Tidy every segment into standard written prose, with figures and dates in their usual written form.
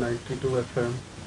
92 FM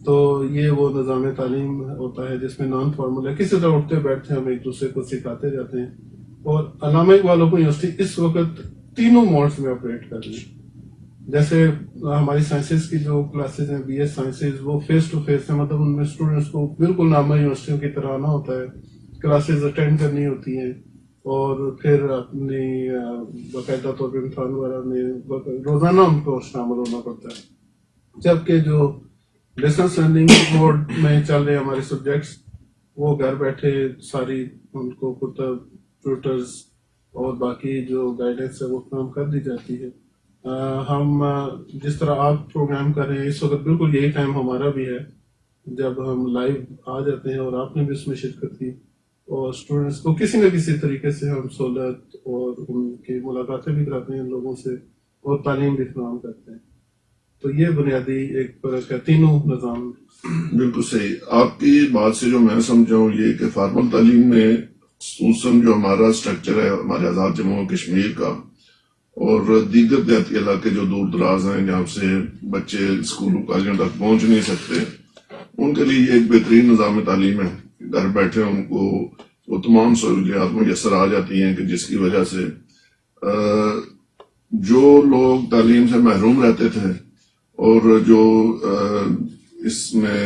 تو یہ وہ نظام تعلیم ہوتا ہے جس میں نان فارمل ہے، کسی طرح اٹھتے بیٹھتے ہم ایک دوسرے کو سکھاتے جاتے ہیں. اور علامہ اقبال اوپن یونیورسٹی اس وقت تینوں موڈز میں آپریٹ کر رہی ہے. جیسے ہماری سائنسز کی جو کلاسز ہیں بی ایس سائنسز وہ فیس ٹو فیس ہیں، مطلب ان میں اسٹوڈنٹس کو بالکل نامہ یونیورسٹیوں کی طرح آنا ہوتا ہے، کلاسز اٹینڈ کرنی ہوتی ہیں اور پھر اپنی باقاعدہ طور پہ امتحان وغیرہ میں روزانہ ان کو شامل ہونا پڑتا ہے. جبکہ جو ڈسٹینس لرننگ موڈ میں چل رہے ہمارے سبجیکٹس وہ گھر بیٹھے ساری ان کو کتب ٹیوٹرز اور باقی جو گائیڈنس ہے وہ کام کر دی جاتی ہے. ہم جس طرح آپ پروگرام کر رہے ہیں اس وقت بالکل یہی ٹائم ہمارا بھی ہے جب ہم لائیو آ جاتے ہیں اور آپ نے بھی اس میں شرکت کی اور اسٹوڈنٹس کو کسی نہ کسی طریقے سے ہم سہولت اور ان کی ملاقاتیں بھی کراتے ہیں لوگوں سے اور تعلیم بھی فراہم کرتے ہیں. تو یہ بنیادی ایک فرق ہے تینوں نظام. بالکل صحیح. آپ کی بات سے جو میں سمجھا ہوں یہ کہ فارمل تعلیم میں خصوصاً جو ہمارا اسٹرکچر ہے ہمارے آزاد جموں و کشمیر کا اور دیگر دیہاتی علاقے جو دور دراز ہیں جہاں سے بچے اسکولوں کالجوں تک پہنچ نہیں سکتے ان کے لیے یہ ایک بہترین نظام تعلیم ہے. گھر بیٹھے ان کو وہ تمام سہولیات میسر آ جاتی ہیں کہ جس کی وجہ سے جو لوگ تعلیم سے محروم رہتے تھے اور جو اس میں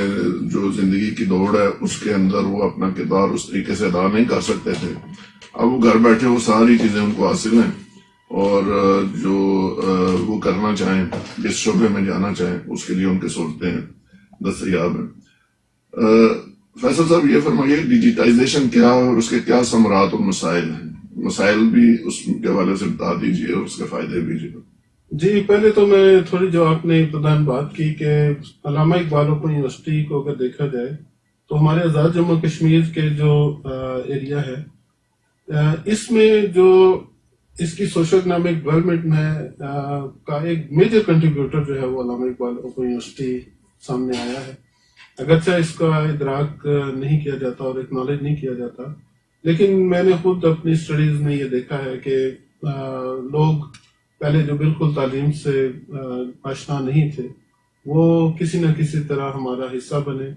جو زندگی کی دوڑ ہے اس کے اندر وہ اپنا کردار اس طریقے سے ادا نہیں کر سکتے تھے، اب وہ گھر بیٹھے وہ ساری چیزیں ان کو حاصل ہیں اور جو وہ کرنا چاہیں جس شعبے میں جانا چاہیں اس کے لیے ان کے سہولتیں دستیاب ہیں. فیصل صاحب یہ فرمائیے ڈیجیٹائزیشن کیا اور اس کے کیا ثمرات اور مسائل ہیں؟ مسائل بھی اس کے حوالے سے بتا دیجیے اور اس کے فائدے بھی. جی پہلے تو میں تھوڑی جو آپ نے ابتداً بات کی کہ علامہ اقبال اوپن یونیورسٹی کو اگر دیکھا جائے تو ہمارے آزاد جموں کشمیر کے جو ایریا ہے اس میں جو اس کی سوشل اکنامک ڈیولپمنٹ میں کا ایک میجر کنٹریبیوٹر جو ہے وہ علامہ اقبال اوپن یونیورسٹی سامنے آیا ہے. اگرچہ اس کا ادراک نہیں کیا جاتا اور اکنالج نہیں کیا جاتا، لیکن میں نے خود اپنی اسٹڈیز میں یہ دیکھا ہے کہ لوگ پہلے جو بالکل تعلیم سے آشنا نہیں تھے وہ کسی نہ کسی طرح ہمارا حصہ بنے.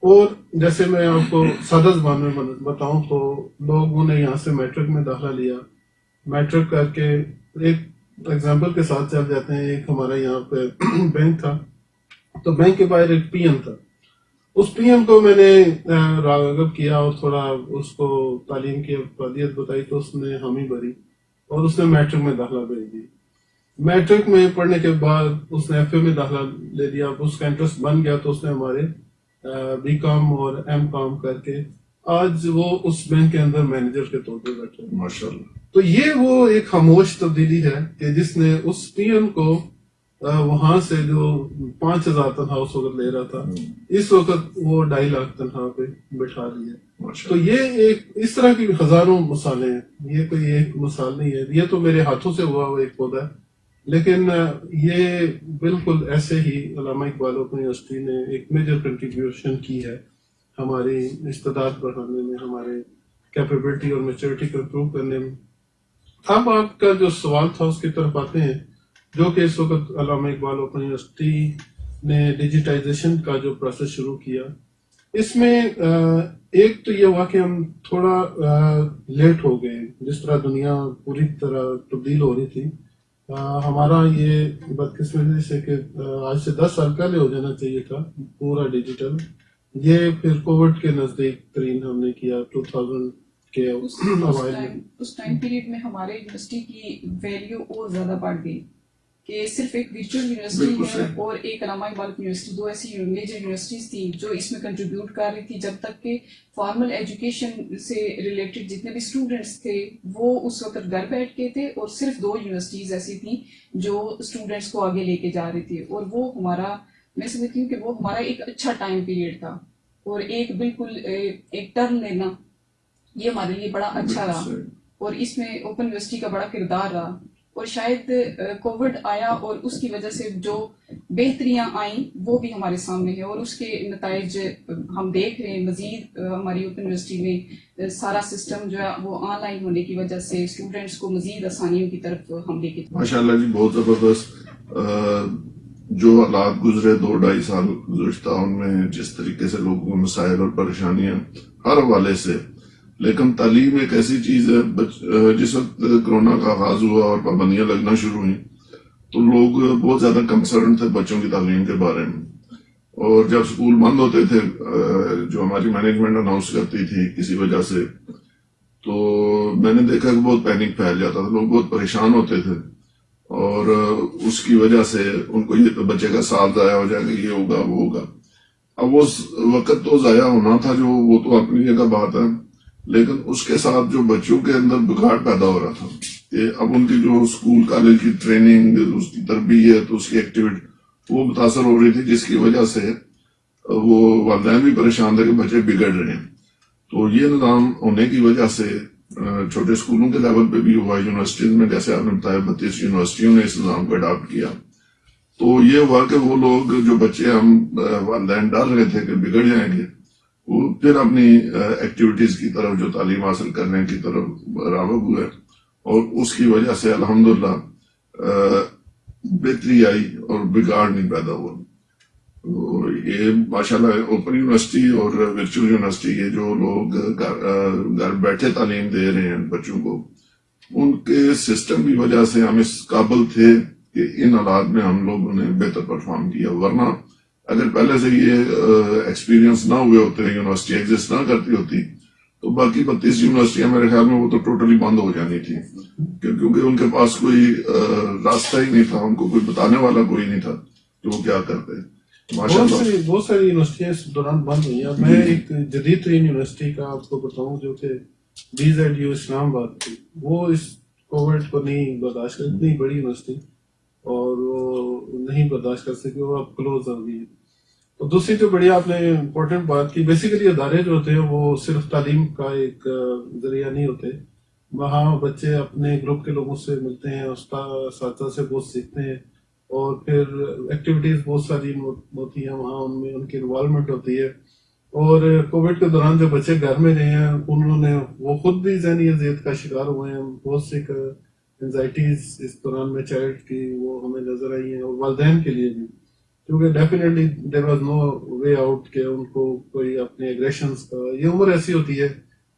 اور جیسے میں آپ کو سادہ زبان میں بتاؤں تو لوگوں نے یہاں سے میٹرک میں داخلہ لیا، میٹرک کر کے ایک ایگزامپل کے ساتھ چل جاتے ہیں. ایک ہمارا یہاں پہ بینک تھا تو بینک کے باہر ایک پی ایم تھا، اس پی ایم کو میں نے راغب کیا اور تھوڑا اس کو تعلیم کی افادیت بتائی تو اس نے حامی بھری اور اس نے میٹرک میں داخلہ بھیج دی. میٹرک میں پڑھنے کے بعد اس نے ایف اے میں داخلہ لے لیا، اب اس کا انٹرسٹ بن گیا تو اس نے ہمارے بی کام اور ایم کام کر کے آج وہ اس بینک کے اندر مینیجر کے طور پہ بیٹھے. ماشاء اللہ. تو یہ وہ ایک خاموش تبدیلی ہے کہ جس نے اس پی ایم کو وہاں سے جو 5,000 تنخواہ اس وقت لے رہا تھا اس وقت وہ 2.5 لاکھ تنخواہ پہ بٹھا دیا. تو یہ ایک اس طرح کی ہزاروں مثالیں ہیں، یہ کوئی ایک مثال نہیں ہے. یہ تو میرے ہاتھوں سے ہوا وہ ایک پودا ہے، لیکن یہ بالکل ایسے ہی علامہ اقبال اوپن یونیورسٹی نے ایک میجر کنٹریبیوشن کی ہے ہماری استعداد بڑھانے میں، ہمارے کیپیبلٹی اور میچورٹی کو امپروو کرنے میں. اب آپ کا جو سوال تھا اس کی طرف آتے ہیں، جو کہ اس وقت علامہ اقبال اوپن یونیورسٹی نے ڈیجیٹائزیشن کا جو پروسیس شروع کیا. اس میں ایک تو یہ ہوا کہ ہم تھوڑا لیٹ ہو گئے، جس طرح دنیا پوری طرح تبدیل ہو رہی تھی. ہمارا یہ بدقسمتی سے کہ آج سے 10 سال پہلے ہو جانا چاہیے تھا پورا ڈیجیٹل. یہ پھر کووڈ کے نزدیک ترین ہم نے کیا 2000 کے اوائل میں. اس ٹائم پیریڈ میں ہمارے یونیورسٹی کی ویلیو اور زیادہ بڑھ گئی کہ صرف ایک ورچوئل یونیورسٹی ہے اور ایک علامہ اقبال یونیورسٹی، دو ایسی میجر یونیورسٹیز تھیں جو اس میں کنٹریبیوٹ کر رہی تھی. جب تک کہ فارمل ایجوکیشن سے ریلیٹڈ جتنے بھی اسٹوڈنٹس تھے وہ اس وقت گھر بیٹھ کے تھے اور صرف 2 یونیورسٹیز ایسی تھیں جو اسٹوڈنٹس کو آگے لے کے جا رہی تھی. اور وہ ہمارا، میں سمجھتی ہوں کہ وہ ہمارا ایک اچھا ٹائم پیریڈ تھا اور ایک بالکل ایک ٹرن لینا یہ ہمارے لیے بڑا اچھا رہا اور اس میں اوپن یونیورسٹی کا بڑا کردار رہا. اور شاید کووڈ آیا اور اس کی وجہ سے جو بہتریاں آئیں وہ بھی ہمارے سامنے ہیں اور اس کے نتائج ہم دیکھ رہے ہیں. مزید ہماری اوپن یونیورسٹی میں سارا سسٹم جو ہے وہ آن لائن ہونے کی وجہ سے اسٹوڈنٹس کو مزید آسانیوں کی طرف ہم لے کے. ماشاء اللہ جی، بہت زبردست. جو حالات گزرے 2-2.5 سال گزشتہ، ان میں جس طریقے سے لوگوں کو مسائل اور پریشانیاں ہر حوالے سے، لیکن تعلیم ایک ایسی چیز ہے، جس وقت کرونا کا آغاز ہوا اور پابندیاں لگنا شروع ہوئیں تو لوگ بہت زیادہ کنسرن تھے بچوں کی تعلیم کے بارے میں. اور جب سکول بند ہوتے تھے، جو ہماری مینجمنٹ اناؤنس کرتی تھی کسی وجہ سے، تو میں نے دیکھا کہ بہت پینک پھیل جاتا تھا، لوگ بہت پریشان ہوتے تھے، اور اس کی وجہ سے ان کو یہ بچے کا سال ضائع ہو جائے گا، یہ ہوگا وہ ہوگا. اب وہ وقت تو ضائع ہونا تھا، جو وہ تو اپنی جگہ بات ہے، لیکن اس کے ساتھ جو بچوں کے اندر بگاڑ پیدا ہو رہا تھا کہ اب ان کی جو اسکول کالج کی ٹریننگ، اس کی تربیت، اس کی ایکٹیویٹی وہ متاثر ہو رہی تھی، جس کی وجہ سے وہ والدین بھی پریشان تھے کہ بچے بگڑ رہے ہیں. تو یہ نظام ہونے کی وجہ سے چھوٹے اسکولوں کے لیول پہ بھی ہوا، یونیورسٹیز میں جیسے آپ نے بتایا 32 یونیورسٹیوں نے اس نظام کو اڈاپٹ کیا. تو یہ ہوا کہ وہ لوگ جو بچے ہم والدین ڈر رہے تھے کہ بگڑ جائیں گے، وہ پھر اپنی ایکٹیویٹیز کی طرف، جو تعلیم حاصل کرنے کی طرف راغب ہوئے، اور اس کی وجہ سے الحمدللہ بہتری آئی اور بگاڑ نہیں پیدا ہوا. یہ ماشاءاللہ اوپن یونیورسٹی اور ورچوئل یونیورسٹی، یہ جو لوگ گھر بیٹھے تعلیم دے رہے ہیں بچوں کو، ان کے سسٹم کی وجہ سے ہم اس قابل تھے کہ ان حالات میں ہم لوگوں نے بہتر پرفارم کیا. ورنہ اگر پہلے سے یہ ایکسپیرینس نہ ہوئے ہوتے، یونیورسٹی ایگزسٹ نہ کرتی ہوتی، تو باقی 32 یونیورسٹیاں میرے خیال میں وہ تو ٹوٹلی بند ہو جانی تھی، کیونکہ ان کے پاس کوئی راستہ ہی نہیں تھا، ان کو کوئی بتانے والا کوئی نہیں تھا کہ وہ کیا کرتے. بہت ساری یونیورسٹیاں اس دوران بند ہوئی ہیں. میں ایک جدید ترین یونیورسٹی کا آپ کو بتاؤں، جو کہ BZU اسلام آباد تھی، وہ اس کووڈ کو نہیں برداشت کر، اتنی بڑی یونیورسٹی، اور وہ نہیں برداشت کر سکی، وہ اب کلوز ہو گئی. تو دوسری جو بڑی آپ نے امپورٹنٹ بات کی، بیسیکلی ادارے جو ہوتے ہیں وہ صرف تعلیم کا ایک ذریعہ نہیں ہوتے. وہاں بچے اپنے گروپ کے لوگوں سے ملتے ہیں، اساتذہ سے بہت سیکھتے ہیں، اور پھر ایکٹیویٹیز بہت ساری ہوتی ہیں وہاں، ان میں ان کی انوالومنٹ ہوتی ہے. اور کووڈ کے دوران جو بچے گھر میں رہے ہیں، انہوں نے وہ خود بھی ذہنی اذیت کا شکار ہوئے ہیں. بہت سی انزائٹیز اس دوران میں چائلڈ کی وہ ہمیں نظر آئی ہیں، اور والدین کے لیے بھی، کیونکہ definitely there was no way out کہ ان کو کوئی اپنے ایگریشنز کا، یہ عمر ایسی ہوتی ہے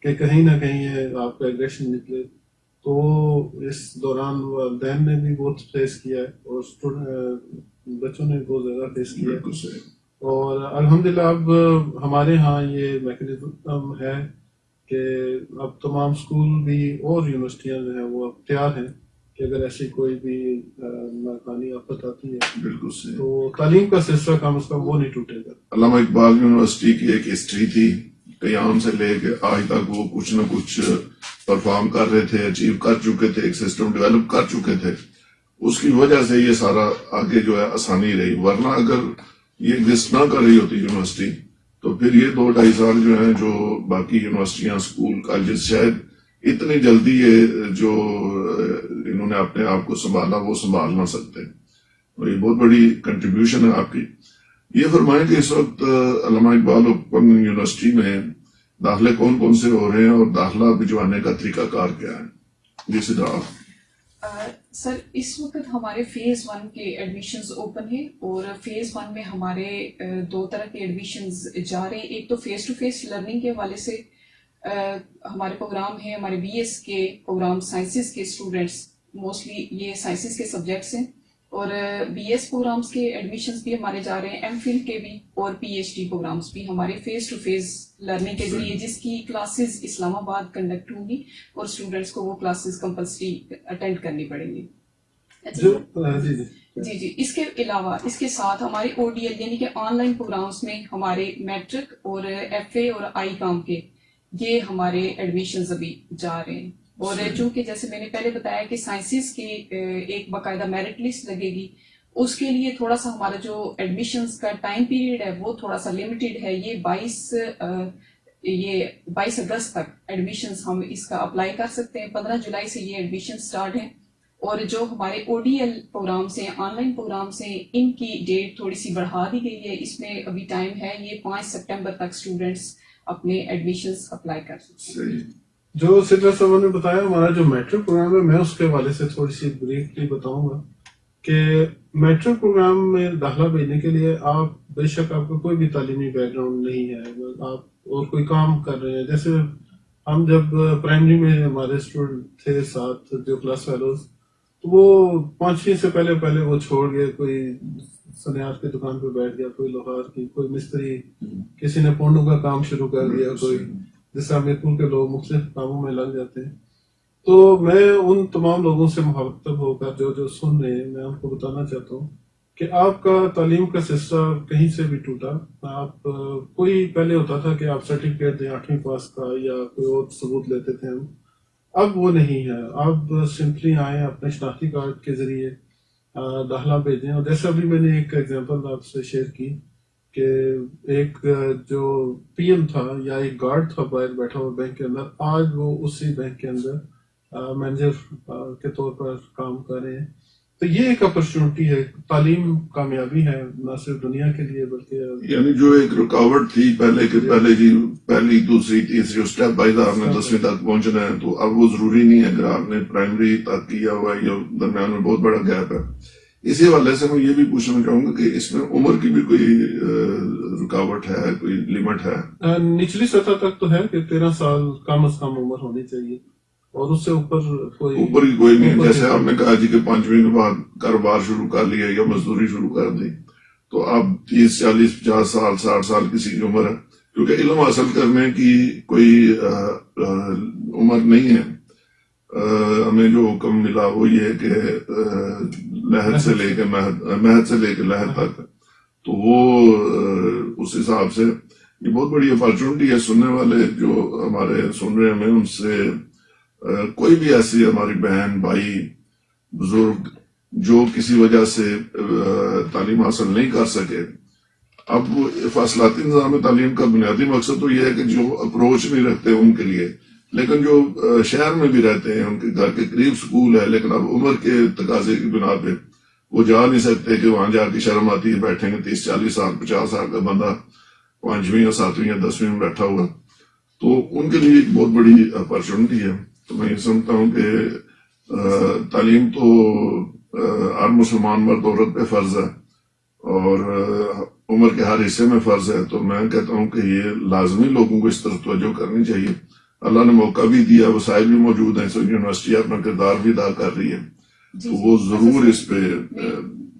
کہ کہیں نہ کہیں آپ کا ایگریشن نکلے. تو اس دوران والدین نے بھی بہت فیس کیا ہے، اور بچوں نے بہت زیادہ فیس کیا ہے. اور الحمدللہ اب ہمارے ہاں یہ میکنزم ہے کہ اب تمام اسکول بھی اور یونیورسٹیاں جو ہیں وہ اب تیار ہیں کہ اگر ایسی کوئی بھی ناکانی آفت آتی ہے، بالکل صحیح، تو تعلیم کا سلسلہ کم از کم وہ نہیں ٹوٹے گا. علامہ اقبال یونیورسٹی کی ایک ہسٹری تھی، قیام سے لے کے آج تک وہ کچھ نہ کچھ پرفارم کر رہے تھے، اچیو کر چکے تھے، ایک سسٹم ڈیولپ کر چکے تھے. اس کی وجہ سے یہ سارا آگے جو ہے آسانی رہی. ورنہ اگر یہ ایگزسٹ نہ کر رہی ہوتی یونیورسٹی، تو پھر یہ 2-2.5 سال جو ہیں، جو باقی یونیورسٹیاں، اسکول، کالجز شاید اتنی جلدی یہ جو انہوں نے اپنے آپ کو سنبھالا وہ سنبھال نہ سکتے. اور یہ بہت بڑی کنٹریبیوشن ہے آپ کی. یہ فرمائیں کہ اس وقت علامہ اقبال اوپن یونیورسٹی میں داخلے کون کون سے ہو رہے ہیں، اور داخلہ بھجوانے کا طریقہ کار کیا ہے؟ جی سیدھا آپ. سر اس وقت ہمارے فیز 1 کے ایڈمیشنز اوپن ہیں، اور فیز 1 میں ہمارے 2 طرح کے ایڈمیشنز جا رہے ہیں. ایک تو فیس ٹو فیس لرننگ کے حوالے سے ہمارے پروگرام ہیں، ہمارے BS کے پروگرام سائنسز کے اسٹوڈنٹس، موسٹلی یہ سائنسز کے سبجیکٹس ہیں، اور BS پروگرامز کے ایڈمیشنز بھی ہمارے جا رہے ہیں، MPhil کے بھی، اور PhD پروگرامز بھی ہمارے فیس ٹو فیس لرننگ کے ذریعے، جس کی کلاسز اسلام آباد کنڈکٹ ہوں گی، اور اسٹوڈنٹس کو وہ کلاسز کمپلسری اٹینڈ کرنی پڑیں گی. جی اس کے علاوہ اس کے ساتھ ہمارے ODL یعنی کہ آن لائن پروگرامز میں ہمارے میٹرک اور FA اور ICOM کے یہ ہمارے ایڈمیشنز ابھی جا رہے ہیں. اور چونکہ جیسے میں نے پہلے بتایا کہ سائنسز کی ایک باقاعدہ میرٹ لسٹ لگے گی، اس کے لیے تھوڑا سا ہمارا جو ایڈمیشنز کا ٹائم پیریڈ ہے وہ تھوڑا سا لمیٹیڈ ہے. یہ 22 اگست تک ایڈمیشنز ہم اس کا اپلائی کر سکتے ہیں. 15 جولائی سے یہ ایڈمیشن سٹارٹ ہیں. اور جو ہمارے ODL پروگرامس ہیں، آن لائن پروگرامس ہیں، ان کی ڈیٹ تھوڑی سی بڑھا دی گئی ہے. اس میں ابھی ٹائم ہے، یہ 5 سپٹمبر تک اسٹوڈنٹس اپنے ایڈمیشنز اپلائی کر سکتے ہیں. جو سدھا صاحب نے بتایا ہمارا جو میٹرک پروگرام ہے، میں اس کے حوالے سے تھوڑی سی بریفلی بتاؤں گا کہ میٹرک پروگرام میں داخلہ بھیجنے کے لیے آپ بے شک آپ کا کوئی بھی تعلیمی بیک گراؤنڈ نہیں ہے، آپ اور کوئی کام کر رہے ہیں. جیسے ہم جب پرائمری میں ہمارے اسٹوڈنٹ تھے ساتھ جو کلاس فیلوز، تو وہ 5ویں سے پہلے وہ چھوڑ گئے، کوئی سنیار کی دکان پہ بیٹھ گیا، کوئی لوہار کی، کوئی مستری، کسی نے پونڈوں کا کام شروع کر دیا، کوئی جیسے امیر کے لوگ مختلف کاموں میں لگ جاتے ہیں. تو میں ان تمام لوگوں سے مخاطب ہو کر جو سن رہے ہیں، میں ان کو بتانا چاہتا ہوں کہ آپ کا تعلیم کا سلسلہ کہیں سے بھی ٹوٹا. آپ کوئی پہلے ہوتا تھا کہ آپ سرٹیفکیٹ دیں 8ویں پاس کا یا کوئی اور ثبوت لیتے تھے ہم، اب وہ نہیں ہے. آپ سمپلی آئیں اپنے شناختی کارڈ کے ذریعے داخلہ بھیجیں. اور جیسے ابھی میں نے ایک ایگزامپل آپ سے شیئر کی کہ ایک جو پی ایم تھا یا ایک گارڈ تھا باہر بیٹھا ہوا بینک کے اندر، آج وہ اسی بینک کے اندر مینیجر کے طور پر کام کر رہے ہیں. تو یہ ایک اپرچونٹی ہے. تعلیم کامیابی ہے نہ صرف دنیا کے لیے بلکہ یعنی جو ایک رکاوٹ تھی پہلے کہ پہلے جی پہلی دوسری تیسری اسٹیپ بائی آپ نے 10ویں تک پہنچنا ہے، تو اب وہ ضروری نہیں ہے. اگر آپ نے پرائمری تک کیا ہوا ہے یا درمیان میں بہت بڑا گیپ ہے. اسی حوالے سے میں یہ بھی پوچھنا چاہوں گا کہ اس میں عمر کی بھی کوئی رکاوٹ ہے، کوئی لیمٹ ہے؟ نچلی سطح تک تو ہے کہ 13 سال کم از کم عمر ہونی چاہیے، اور اس سے اوپر کی کوئی نہیں. جیسے آپ نے کہا جی کہ 5ویں کے بعد کاروبار شروع کر لیا یا مزدوری شروع کر دی، تو اب 30 40 50 سال 60 سال کسی کی عمر ہے، کیونکہ علم حاصل کرنے کی کوئی عمر نہیں ہے. ہمیں جو حکم ملا وہ یہ ہے کہ لحد سے لے کے مہد سے لے کے لحد تک، تو وہ اس حساب سے یہ بہت بڑی اپارچونٹی ہے. سننے والے جو ہمارے سن رہے ہیں، ان سے کوئی بھی ایسی ہماری بہن بھائی بزرگ جو کسی وجہ سے تعلیم حاصل نہیں کر سکے، اب فاصلاتی نظام تعلیم کا بنیادی مقصد تو یہ ہے کہ جو اپروچ نہیں رکھتے ان کے لیے، لیکن جو شہر میں بھی رہتے ہیں ان کے گھر کے قریب سکول ہے، لیکن اب عمر کے تقاضے کی بنا پہ وہ جا نہیں سکتے کہ وہاں جا کے شرم آتی ہے، بیٹھیں گے 30 40 سال 50 سال کا بندہ 5ویں یا 7ویں یا 10ویں میں بیٹھا ہوا، تو ان کے لیے ایک بہت بڑی اپرچونٹی ہے. تو میں یہ سمجھتا ہوں کہ تعلیم تو ہر مسلمان مرد عورت پہ فرض ہے اور عمر کے ہر حصے میں فرض ہے. تو میں کہتا ہوں کہ یہ لازمی لوگوں کو اس طرف توجہ کرنی چاہیے. اللہ نے موقع بھی دیا، وسائل بھی موجود ہیں، سو یونیورسٹی اپنا کردار بھی ادا کر رہی ہے، تو وہ ضرور اس پہ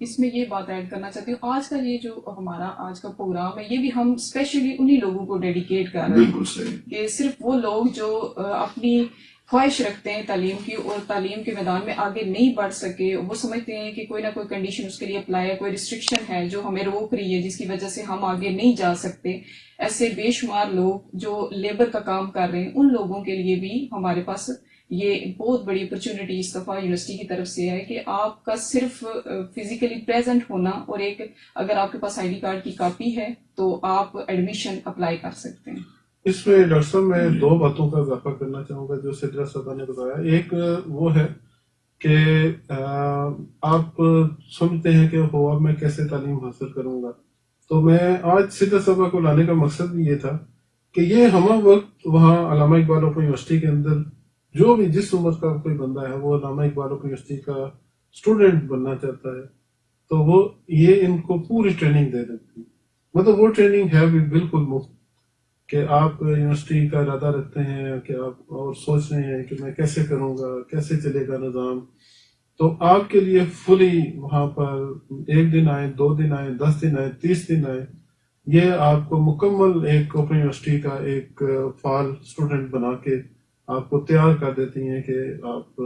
اس میں یہ بات ایڈ کرنا چاہتی ہوں. آج کا یہ جو ہمارا آج کا پروگرام ہے، یہ بھی ہم اسپیشلی انہی لوگوں کو ڈیڈیکیٹ کر رہے ہیں. بالکل صحیح کہ صرف وہ لوگ جو اپنی خواہش رکھتے ہیں تعلیم کی اور تعلیم کے میدان میں آگے نہیں بڑھ سکے، وہ سمجھتے ہیں کہ کوئی نہ کوئی کنڈیشن اس کے لیے اپلائی ہے، کوئی ریسٹرکشن ہے جو ہمیں روک رہی ہے، جس کی وجہ سے ہم آگے نہیں جا سکتے. ایسے بے شمار لوگ جو لیبر کا کام کر رہے ہیں، ان لوگوں کے لیے بھی ہمارے پاس یہ بہت بڑی اپرچونٹی اس دفعہ یونیورسٹی کی طرف سے ہے کہ آپ کا صرف فزیکلی پریزنٹ ہونا اور ایک اگر آپ کے پاس آئی ڈی کارڈ کی کاپی ہے تو آپ ایڈمیشن اپلائی کر سکتے ہیں. اس میں ڈاکٹر صاحب میں 2 باتوں کا اضافہ کرنا چاہوں گا جو سدرا صاحبہ نے بتایا. ایک وہ ہے کہ آپ سمجھتے ہیں کہ اب میں کیسے تعلیم حاصل کروں گا. تو میں آج سدرا صاحبہ کو لانے کا مقصد بھی یہ تھا کہ یہ ہمہ وقت وہاں علامہ اقبال اوپن یونیورسٹی کے اندر جو بھی جس عمر کا کوئی بندہ ہے وہ علامہ اقبال اوپن یونیورسٹی کا اسٹوڈنٹ بننا چاہتا ہے، تو وہ یہ ان کو پوری ٹریننگ دے دیتی. مطلب وہ ٹریننگ ہے بھی بالکل مفت کہ آپ یونیورسٹی کا ارادہ رکھتے ہیں کہ آپ اور سوچ رہے ہیں کہ میں کیسے کروں گا، کیسے چلے گا نظام، تو آپ کے لیے فلی وہاں پر 1 دن آئے، 2 دن آئے، 10 دن آئے، 30 دن آئے، یہ آپ کو مکمل ایک اوپن یونیورسٹی کا ایک فعال اسٹوڈنٹ بنا کے آپ کو تیار کر دیتی ہیں کہ آپ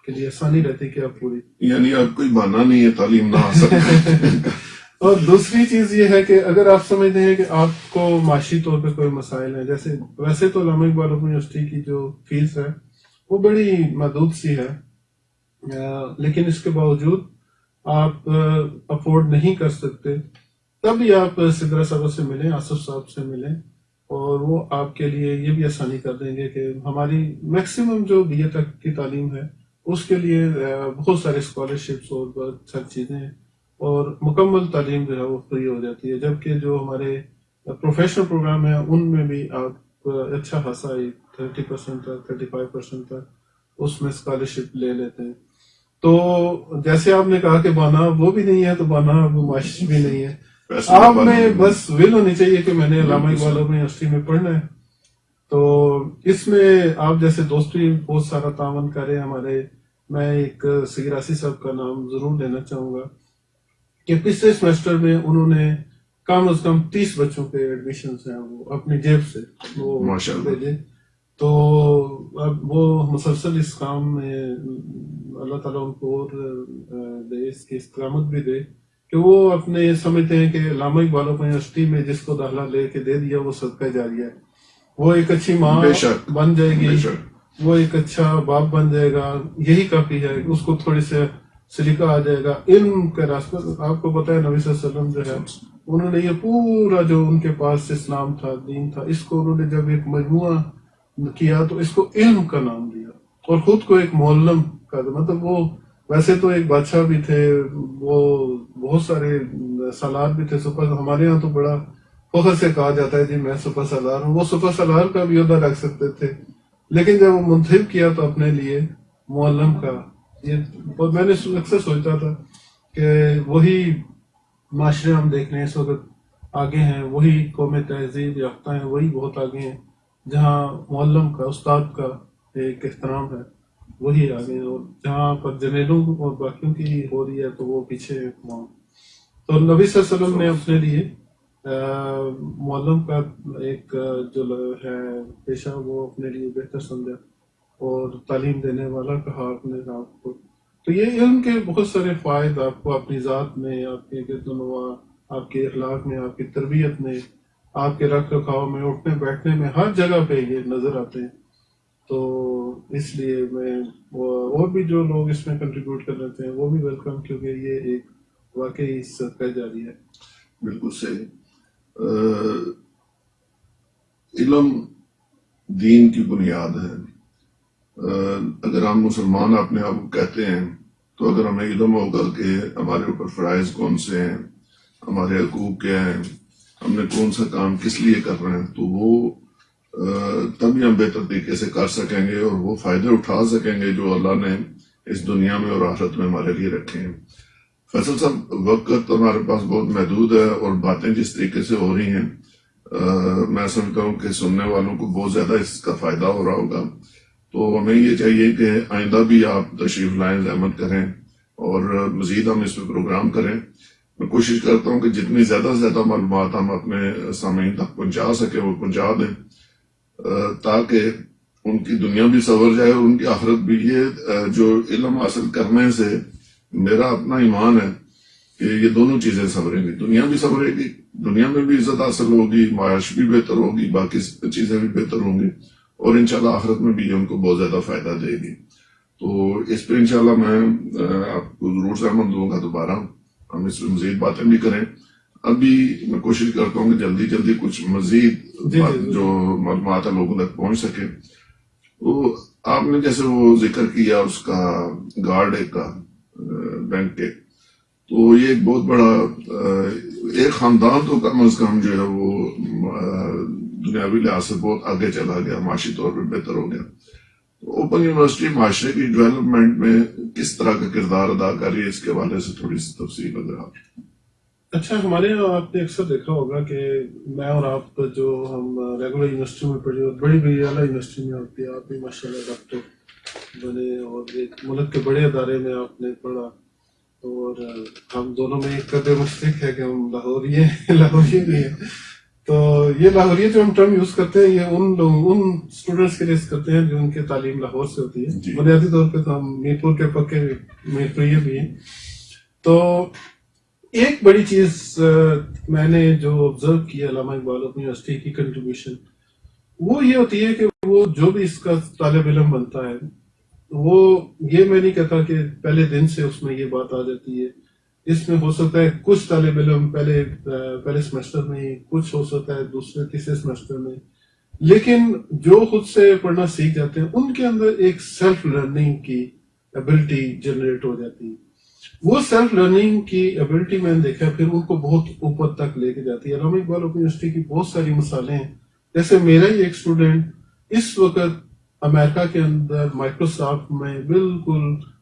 کے لیے آسانی رہتی کہ آپ پوری، یعنی آپ کوئی بہانہ نہیں ہے تعلیم نہ حاصل کرنے. اور دوسری چیز یہ ہے کہ اگر آپ سمجھتے ہیں کہ آپ کو معاشی طور پہ کوئی مسائل ہیں، جیسے ویسے تو علامہ اقبال اوپن یونیورسٹی کی جو فیس ہے وہ بڑی محدود سی ہے، لیکن اس کے باوجود آپ افورڈ نہیں کر سکتے، تب بھی آپ سدرا صاحب سے ملیں، آصف صاحب سے ملیں، اور وہ آپ کے لیے یہ بھی آسانی کر دیں گے کہ ہماری میکسیمم جو بی اے تک کی تعلیم ہے اس کے لیے بہت سارے اسکالرشپس اور بہت ساری چیزیں ہیں، اور مکمل تعلیم جو ہے وہ فری ہو جاتی ہے. جبکہ جو ہمارے پروفیشنل پروگرام ہیں ان میں بھی آپ اچھا خاصا 30% تک 35% تک اس میں اسکالرشپ لے لیتے ہیں. تو جیسے آپ نے کہا کہ بانا وہ بھی نہیں ہے تو بانا معاشی بھی نہیں ہے. پیسے آپ کا میں بات بس ول ہونی چاہیے کہ میں نے علامہ اقبال اوپن یونیورسٹی میں پڑھنا ہے. تو اس میں آپ جیسے دوست بھی بہت سارا تعاون کرے ہمارے. میں ایک سگراسی صاحب کا نام ضرور لینا چاہوں گا کہ پچھلے سیمسٹر میں انہوں نے کم از کم 30 بچوں کے ایڈمیشن ہیں وہ اپنی جیب سے وہ ماشاءاللہ. بھیجے. تو اب وہ مسلسل اس کام میں اللہ تعالیٰ ان کو اور دے، اس کی استقامت بھی دے کہ وہ اپنے سمجھتے ہیں کہ علامہ اقبال اوپن یونیورسٹی میں جس کو داخلہ لے کے دے دیا وہ صدقہ جاریہ ہے. وہ ایک اچھی ماں بے شک، بن جائے بے گی، شک. وہ ایک اچھا باپ بن جائے گا. یہی کافی ہے، اس کو تھوڑی سے سلیقہ آ جائے گا علم کے راستے. آپ کو پتہ ہے نبی صلی اللہ علیہ وسلم جو ہے انہوں نے یہ پورا جو ان کے پاس اسلام تھا، دین تھا، اس کو انہوں نے جب ایک مجموعہ کیا تو اس کو علم کا نام دیا اور خود کو ایک معلم کا. مطلب وہ ویسے تو ایک بادشاہ بھی تھے، وہ بہت سارے سالار بھی تھے. سپر ہمارے ہاں تو بڑا فخر سے کہا جاتا ہے جی میں سپر سالار ہوں. وہ سپر سالار کا بھی عہدہ رکھ سکتے تھے، لیکن جب وہ منتخب کیا تو اپنے لیے معلم کا. یہ اور میں نے اکثر سوچتا تھا کہ وہی معاشرے ہم دیکھ رہے ہیں اس وقت آگے ہیں، وہی قوم تہذیب یافتہ ہیں، وہی بہت آگے ہیں جہاں معلم کا، استاد کا ایک احترام ہے، وہی آگے ہیں. اور جہاں پر جنیلوں اور باقیوں کی ہو رہی ہے تو وہ پیچھے ہیں. تو نبی صلی اللہ علیہ وسلم نے اپنے لیے معلم کا ایک جو ہے پیشہ وہ اپنے لیے بہتر سمجھا اور تعلیم دینے والا کہا اپنے آپ کو. تو یہ علم کے بہت سارے فائد آپ کو اپنی ذات میں، آپ کے گرد و نواح، آپ کے اخلاق میں، آپ کی تربیت میں، آپ کے رکھ رکھاؤ میں، اٹھنے بیٹھنے میں، ہر جگہ پہ یہ نظر آتے ہیں. تو اس لیے میں اور بھی جو لوگ اس میں کنٹریبیوٹ کر رہے ہیں وہ بھی ویلکم، کیونکہ یہ ایک واقعی صدقہ جاری ہے. بالکل صحیح. علم دین کی بنیاد ہے. اگر ہم مسلمان اپنے آپ کو کہتے ہیں تو اگر ہمیں علم ہوگا کہ ہمارے اوپر فرائض کون سے ہیں، ہمارے حقوق کیا ہیں، ہم نے کون سا کام کس لیے کر رہے ہیں، تو وہ تبھی ہم بہتر طریقے سے کر سکیں گے اور وہ فائدے اٹھا سکیں گے جو اللہ نے اس دنیا میں اور آخرت میں ہمارے لیے رکھے ہیں. فیصل صاحب، وقت ہمارے پاس بہت محدود ہے اور باتیں جس طریقے سے ہو رہی ہیں میں سمجھتا ہوں کہ سننے والوں کو بہت زیادہ اس کا فائدہ ہو رہا ہوگا. تو ہمیں یہ چاہیے کہ آئندہ بھی آپ تشریف لائیں، زحمت کریں اور مزید ہم اس پہ پروگرام کریں. میں کوشش کرتا ہوں کہ جتنی زیادہ سے زیادہ معلومات ہم اپنے سامعین تک پہنچا سکیں وہ پہنچا دیں تاکہ ان کی دنیا بھی سنور جائے اور ان کی آخرت بھی. یہ جو علم حاصل کرنے سے میرا اپنا ایمان ہے کہ یہ دونوں چیزیں سنوریں گی، دنیا بھی سنورے گی، دنیا میں بھی عزت حاصل ہوگی، معاش بھی بہتر ہوگی، باقی چیزیں بھی بہتر ہوں گی اور انشاءاللہ آخرت میں بھی یہ ان کو بہت زیادہ فائدہ دے گی. تو اس پہ انشاءاللہ میں آپ کو ضرور سہمت دوں گا، دوبارہ ہم اس پہ مزید باتیں بھی کریں. ابھی میں کوشش کرتا ہوں کہ جلدی جلدی کچھ مزید جو معلومات ہیں لوگوں تک پہنچ سکے. تو آپ نے جیسے وہ ذکر کیا اس کا گارڈ کا بینک کے، تو یہ ایک بہت بڑا ایک خاندان تو کم از کم جو ہے وہ دنیاوی لحاظ سے بہت آگے چلا گیا، معاشی طور پہ بہتر ہو گیا. تو اوپن یونیورسٹی معاشرے کی ڈیولپمنٹ میں کس طرح کا کردار ادا کر رہی ہے، اس کے حوالے سے تھوڑی سی تفصیل اگر آپ. اچھا، ہمارے یہاں آپ نے اکثر دیکھا ہوگا کہ میں اور آپ جو ہم ریگولر یونیورسٹی میں پڑھے اور بڑی بڑی اعلیٰ یونیورسٹی میں ہوتی ہے، آپ بھی ماشاء اللہ ڈاکٹر بنے اور ایک ملک کے بڑے ادارے میں آپ نے پڑھا، اور ہم دونوں میں ایک قدر مشترک ہے کہ ہم لاہوری بھی ہیں. تو یہ لاہوری جو ہم ٹرم یوز کرتے ہیں یہ ان اسٹوڈنٹس کے لیے کرتے ہیں جو ان کی تعلیم لاہور سے ہوتی ہے. بنیادی طور پہ تو ہم میر پور کے پکے میرپوریے بھی ہیں. تو ایک بڑی چیز میں نے جو آبزرو کی علامہ اقبال اوپن یونیورسٹی کی کنٹریبیوشن وہ یہ ہوتی ہے کہ وہ جو بھی اس کا طالب علم بنتا ہے، وہ یہ میں نہیں کہتا کہ پہلے دن سے اس میں یہ بات آ جاتی ہے. اس میں ہو سکتا ہے کچھ طالب علم پہلے سیمسٹر میں، کچھ ہو سکتا ہے دوسرے تیسرے سیمسٹر میں، لیکن جو خود سے پڑھنا سیکھ جاتے ہیں ان کے اندر ایک سیلف لرننگ کی ایبلٹی جنریٹ ہو جاتی ہے. وہ سیلف لرننگ کی ایبلٹی میں نے دیکھا پھر ان کو بہت اوپر تک لے کے جاتی ہے. علامہ اقبال اوپن یونیورسٹی کی بہت ساری مثالیں ہیں. جیسے میرا ہی ایک اسٹوڈنٹ اس وقت امریکہ کے اندر مائکروسافٹ میں بالکل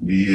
BA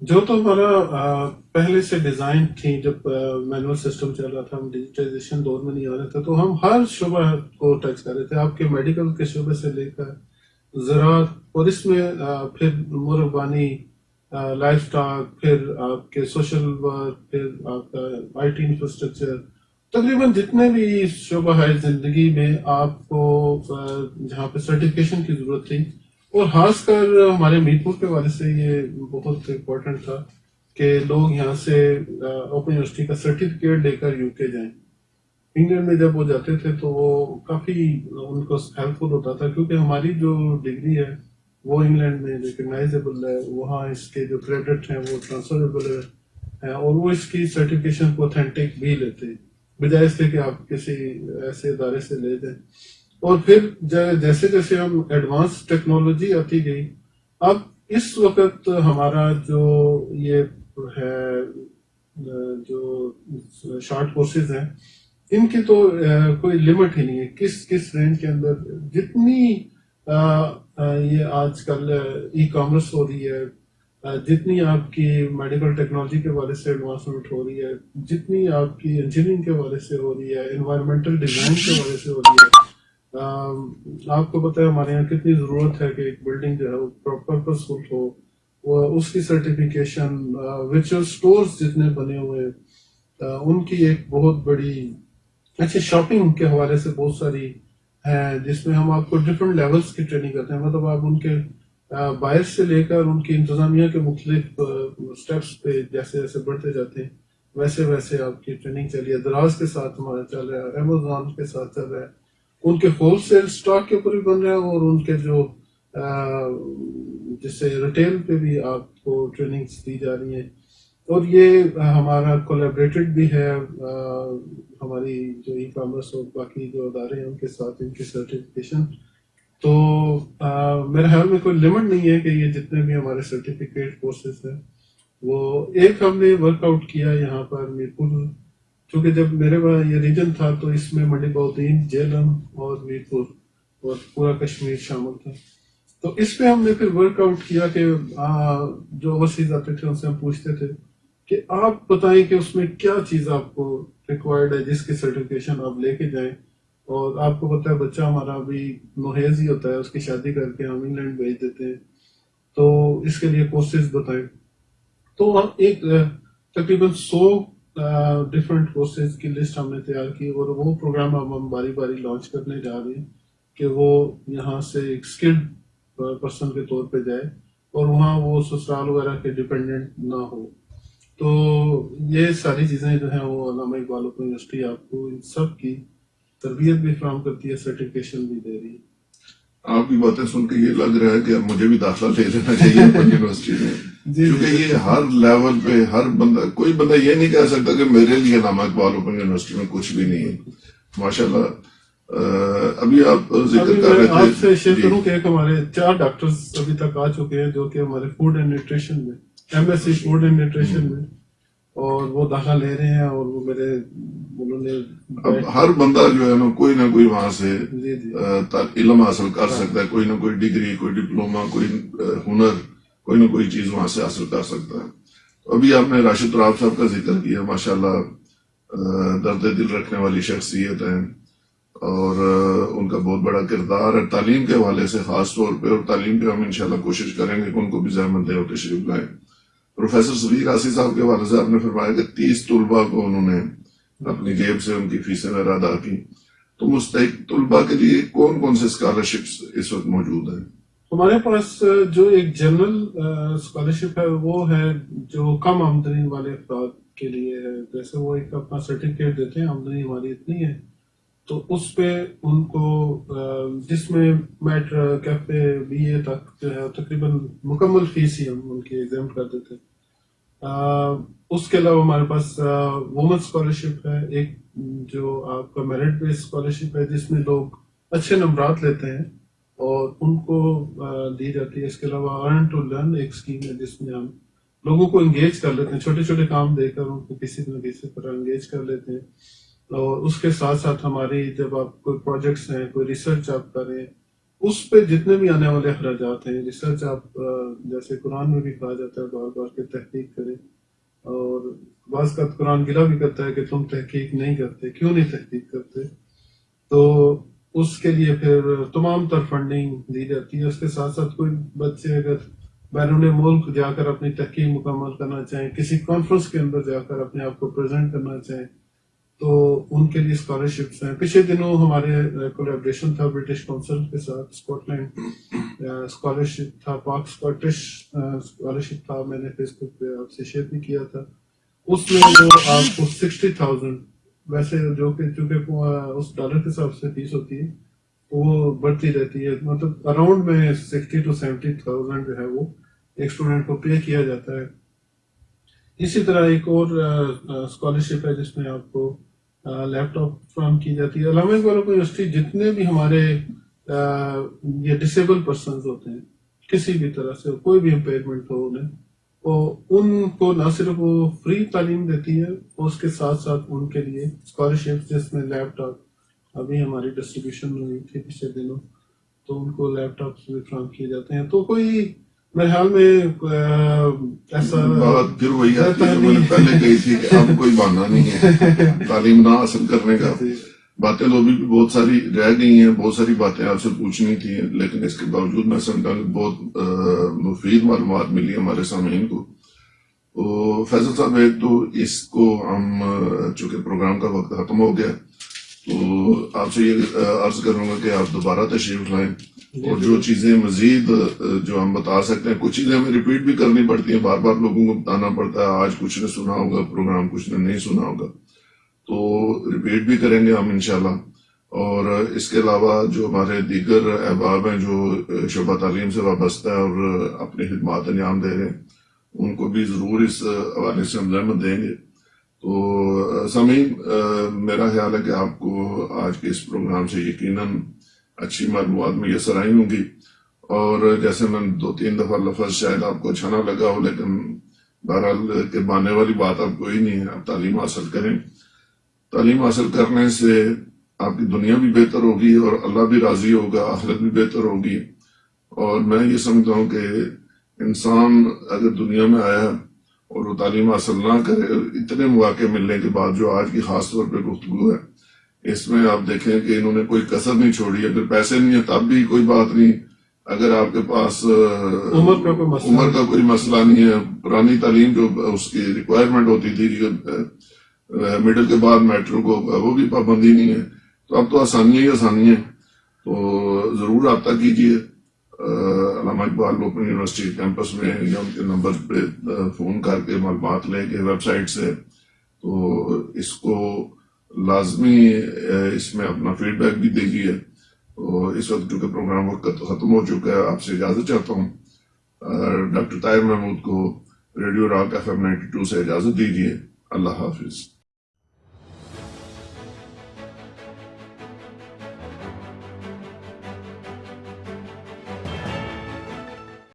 جو تو ہمارا پہلے سے ڈیزائن تھی، جب مینول سسٹم چل رہا تھا، ہم ڈیجیٹائزیشن دور میں نہیں آ رہے تھے، تو ہم ہر شعبہ کو ٹچ کر رہے تھے، آپ کے میڈیکل کے شعبے سے لے کر زراعت، اور اس میں پھر مرغبانی، لائف اسٹاک، پھر آپ کے سوشل ورک، پھر آپ کا آئی ٹی انفراسٹرکچر، تقریباً جتنے بھی شعبہ ہے زندگی میں آپ کو جہاں پہ سرٹیفکیشن کی ضرورت تھی، اور خاص کر ہمارے میرپور کے والے سے یہ بہت امپورٹنٹ تھا کہ لوگ یہاں سے اوپن یونیورسٹی کا سرٹیفکیٹ لے کر یو کے جائیں. انگلینڈ میں جب وہ جاتے تھے تو وہ کافی ان کو ہیلپ فل ہوتا تھا، کیونکہ ہماری جو ڈگری ہے وہ انگلینڈ میں ریکگنائزیبل ہے، وہاں اس کے جو کریڈٹ ہیں وہ ٹرانسفریبل ہے، اور وہ اس کی سرٹیفکیشن کو اوتھینٹک بھی لیتے ہیں، بجائے اس کے کہ آپ کسی ایسے ادارے سے لے جائیں. اور پھر جیسے جیسے ہم ایڈوانس ٹیکنالوجی آتی گئی، اب اس وقت ہمارا جو یہ ہے جو شارٹ کورسز ہیں، ان کی تو کوئی لمٹ ہی نہیں ہے، کس رینج کے اندر جتنی یہ آج کل ای کامرس ہو رہی ہے، جتنی آپ کی میڈیکل ٹیکنالوجی کے حوالے سے ایڈوانسمنٹ ہو رہی ہے، جتنی آپ کی انجینئرنگ کے حوالے سے ہو رہی ہے، انوائرمنٹل ڈیزائن کے حوالے سے ہو رہی ہے. آپ کو پتہ ہے ہمارے یہاں کتنی ضرورت ہے کہ ایک بلڈنگ جو ہے وہ پرپسفل ہو، وہ اس کی سرٹیفکیشن، ورچوئل سٹورز جتنے بنے ہوئے ہیں، ان کی ایک بہت بڑی اچھی شاپنگ کے حوالے سے بہت ساری ہیں، جس میں ہم آپ کو ڈفرینٹ لیولز کی ٹریننگ کرتے ہیں، مطلب آپ ان کے باہر سے لے کر ان کی انتظامیہ کے مختلف سٹیپس پہ جیسے جیسے بڑھتے جاتے ہیں ویسے ویسے آپ کی ٹریننگ چلی ہے. دراز کے ساتھ ہمارا چل رہا ہے، امیزون کے ساتھ چل رہا ہے، ان کے ہول سیل سٹاک کے اوپر بھی بن رہا ہے، اور ان کے جو جس سے ریٹیل پہ بھی آپ کو ٹریننگز دی جا رہی ہیں. اور یہ ہمارا کولیبریٹڈ بھی ہے ہماری جو ای کامرس اور باقی جو ادارے ہیں ان کے ساتھ ان کی سرٹیفکیشن. تو میرے خیال میں کوئی لمٹ نہیں ہے کہ یہ جتنے بھی ہمارے سرٹیفکیٹ کورسز ہیں وہ ایک ہم نے ورک آؤٹ کیا یہاں پر میرپور، کیونکہ جب میرے پاس یہ ریجن تھا تو اس میں منڈی بہدین، جیلم اور میرپور اور پورا کشمیر شامل تھا. تو اس پہ ہم نے پھر ورک آؤٹ کیا کہ جو اوورسیز آتے تھے ان سے ہم پوچھتے تھے کہ آپ بتائیں کہ اس میں کیا چیز آپ کو ریکوائرڈ ہے جس کی سرٹیفکیشن آپ لے کے جائیں. اور آپ کو پتہ ہے بچہ ہمارا ابھی نوہیز ہی ہوتا ہے، اس کی شادی کر کے ہم انگلینڈ بھیج دیتے ہیں، تو اس کے لیے کورسز بتائیں. تو ہم ایک تقریباً 100 ڈفرینٹ کورسز کی لسٹ ہم نے تیار کی، اور وہ پروگرام اب ہم باری باری لانچ کرنے جا رہے ہیں کہ وہ یہاں سے ایک اسکلڈ پرسن کے طور پہ جائے اور وہاں وہ سسرال وغیرہ کے ڈیپینڈنٹ نہ ہو. تو یہ ساری چیزیں جو ہیں وہ علامہ اقبال اوپن یونیورسٹی آپ کو ان سب کی تربیت بھی فراہم کرتی ہے، سرٹیفکیشن بھی دے رہی ہے. آپ کی باتیں سن کے یہ لگ رہا ہے کہ اب مجھے بھی داخلہ لے لینا چاہیے اوپن یونیورسٹی میں، کیونکہ یہ ہر لیول پہ ہر بندہ، کوئی بندہ یہ نہیں کہہ سکتا کہ میرے لیے علامہ اقبال اوپن یونیورسٹی میں کچھ بھی نہیں ہے. ماشاءاللہ. ابھی آپ ذکر کر رہے تھے، آپ سے شیئر کروں کہ ایک ہمارے 4 ڈاکٹرز ابھی تک آ چکے ہیں جو کہ ہمارے فوڈ اینڈ نیوٹریشن میں M S C food and nutrition میں، اور وہ داخلہ لے رہے ہیں، اور وہ انہوں نے اب ہر بندہ جو ہے نا کوئی نہ کوئی وہاں سے علم حاصل کر سکتا ہے، کوئی نہ کوئی ڈگری، کوئی ڈپلوما، کوئی ہنر، کوئی نہ کوئی چیز وہاں سے حاصل کر سکتا ہے. ابھی آپ نے راشد تراب صاحب کا ذکر کیا، ماشاءاللہ درد دل رکھنے والی شخصیت ہیں، اور ان کا بہت بڑا کردار ہے تعلیم کے حوالے سے خاص طور پہ، اور تعلیم پہ ہم انشاءاللہ کوشش کریں گے کہ ان کو بھی زحمت دیں اور تشریف لائیں. پروفیسر سبیر آسی صاحب کے حوالے سے آپ نے فرمایا کہ 30 طلباء کو انہوں نے اپنی جیب سے ان کی فیسیں وغیرہ ادا کی. تو مستحق طلباء کے لیے کون کون سے اسکالرشپس اس وقت موجود ہیں؟ ہمارے پاس جو ایک جنرل اسکالرشپ ہے وہ ہے جو کم آمدنی والے افراد کے لیے ہے. جیسے وہ ایک اپنا سرٹیفکیٹ دیتے ہیں، آمدنی ہماری اتنی ہے، تو اس پہ ان کو جس میں میٹرک ایف اے بی اے تک جو ہے تقریباً مکمل فیس ہی ہم ان کی ایگزامٹ کر دیتے ہیں. اس کے علاوہ ہمارے پاس وومن اسکالرشپ ہے، ایک جو آپ کا میرٹ بیس اسکالرشپ ہے جس میں لوگ اچھے نمبرات لیتے ہیں اور ان کو دی جاتی ہے. اس کے علاوہ ارن ٹو لرن ایک اسکیم ہے جس میں ہم لوگوں کو انگیج کر لیتے ہیں، چھوٹے چھوٹے کام دے کر ان کو کسی نہ کسی طرح انگیج کر لیتے ہیں. اور اس کے ساتھ ساتھ ہماری جب آپ کوئی پروجیکٹس ہیں، کوئی ریسرچ آپ کریں، اس پہ جتنے بھی آنے والے اخراجات ہیں، ریسرچ آپ جیسے قرآن میں بھی کہا جاتا ہے بار بار کہ تحقیق کریں، اور بعض کا قرآن گلا بھی کرتا ہے کہ تم تحقیق نہیں کرتے، کیوں نہیں تحقیق کرتے؟ تو اس کے لیے پھر تمام تر فنڈنگ دی جاتی ہے. اس کے ساتھ ساتھ کوئی بچے اگر بیرون ملک جا کر اپنی تحقیق مکمل کرنا چاہیں، کسی کانفرنس کے اندر جا کر اپنے آپ کو پریزنٹ کرنا چاہیں، تو ان کے لیے اسکالرشپس ہیں. پچھلے دنوں ہمارے کولیبریشن تھا برٹش کونسل کے ساتھ، اسکاٹ لینڈ اسکالرشپ تھا، پاک اسکاٹش اسکالرشپ تھا، میں نے فیس بک پہ آپ سے شیئر بھی کیا تھا. اس میں جو آپ کو 60,000 ویسے جو کہ چونکہ اس ڈالر کے حساب سے فیس ہوتی ہے وہ بڑھتی رہتی ہے، مطلب اراؤنڈ میں 60 to 70,000 جو ہے وہ ایک اسٹوڈنٹ کو پے کیا جاتا ہے. اسی طرح ایک اور اسکالرشپ ہے جس میں آپ کو لیپ ٹاپ فراہم کی جاتی ہے. علامہ اقبال یونیورسٹی جتنے بھی ہمارے یہ ڈسیبل پرسنز ہوتے ہیں، کسی بھی طرح سے کوئی بھی امپیئرمنٹ ہو انہیں، ان کو نہ صرف وہ فری تعلیم دیتی ہے، اس کے ساتھ ساتھ ان کے لیے اسکالرشپ جس میں لیپ ٹاپ ابھی ہماری ڈسٹریبیوشن ہوئی تھی پچھلے دنوں، تو ان کو لیپ ٹاپس بھی فراہم کیے جاتے ہیں. تو کوئی میرے خیال میں ایسا بات پھر وہی آتی ہے جو میں نے پہلے کہی تھی کہ اب کوئی بہانہ نہیں ہے تعلیم نہ حاصل کرنے کا. باتیں تو بھی بہت ساری رہ گئی ہیں، بہت ساری باتیں آپ سے پوچھنی تھی، لیکن اس کے باوجود میں سمجھتا ہوں بہت مفید معلومات ملی ہمارے سامعین کو. تو فیصل صاحب، ایک تو اس کو ہم چونکہ پروگرام کا وقت ختم ہو گیا تو آپ سے یہ عرض کروں گا کہ آپ دوبارہ تشریف لائیں اور جو چیزیں مزید جو ہم بتا سکتے ہیں، کچھ چیزیں ہمیں ریپیٹ بھی کرنی پڑتی ہیں، بار بار لوگوں کو بتانا پڑتا ہے. آج کچھ نے سنا ہوگا پروگرام، کچھ نے نہیں سنا ہوگا، تو ریپیٹ بھی کریں گے ہم انشاءاللہ. اور اس کے علاوہ جو ہمارے دیگر احباب ہیں جو شعبہ تعلیم سے وابستہ ہے اور اپنی خدمات انجام دے رہے ہیں، ان کو بھی ضرور اس حوالے سے ہم زحمت دیں گے. تو سامعین، میرا خیال ہے کہ آپ کو آج کے اس پروگرام سے یقیناً اچھی معلومات میسر آئی ہوں گی. اور جیسے میں 2-3 دفعہ لفظ شاید آپ کو اچھا نہ لگا ہو، لیکن بہرحال کہ ماننے والی بات اب کوئی نہیں ہے. آپ تعلیم حاصل کریں، تعلیم حاصل کرنے سے آپ کی دنیا بھی بہتر ہوگی اور اللہ بھی راضی ہوگا، آخرت بھی بہتر ہوگی. اور میں یہ سمجھتا ہوں کہ انسان اگر دنیا میں آیا اور وہ تعلیم حاصل نہ کرے، اتنے مواقع ملنے کے بعد جو آج کی خاص طور پہ گفتگو ہے اس میں آپ دیکھیں کہ انہوں نے کوئی کسر نہیں چھوڑی. اگر پیسے نہیں ہیں تب بھی کوئی بات نہیں، اگر آپ کے پاس عمر کا کوئی مسئلہ نہیں ہے، پرانی تعلیم جو اس کی ریکوائرمنٹ ہوتی تھی مڈل کے بعد میٹرک کو، وہ بھی پابندی نہیں ہے. تو اب تو آسانیاں ہی آسانی ہیں. تو ضرور رابطہ کیجیے علامہ اقبال اوپن یونیورسٹی کیمپس میں، یا ان کے نمبر پہ فون کر کے معلومات لے کے ویب سائٹ سے. تو اس کو لازمی اس میں اپنا فیڈ بیک بھی دیجیے. تو اس وقت کیونکہ پروگرام وقت ختم ہو چکا ہے، آپ سے اجازت چاہتا ہوں. ڈاکٹر طاہر محمود کو ریڈیو راک FM 92 سے اجازت دیجیے. اللہ حافظ.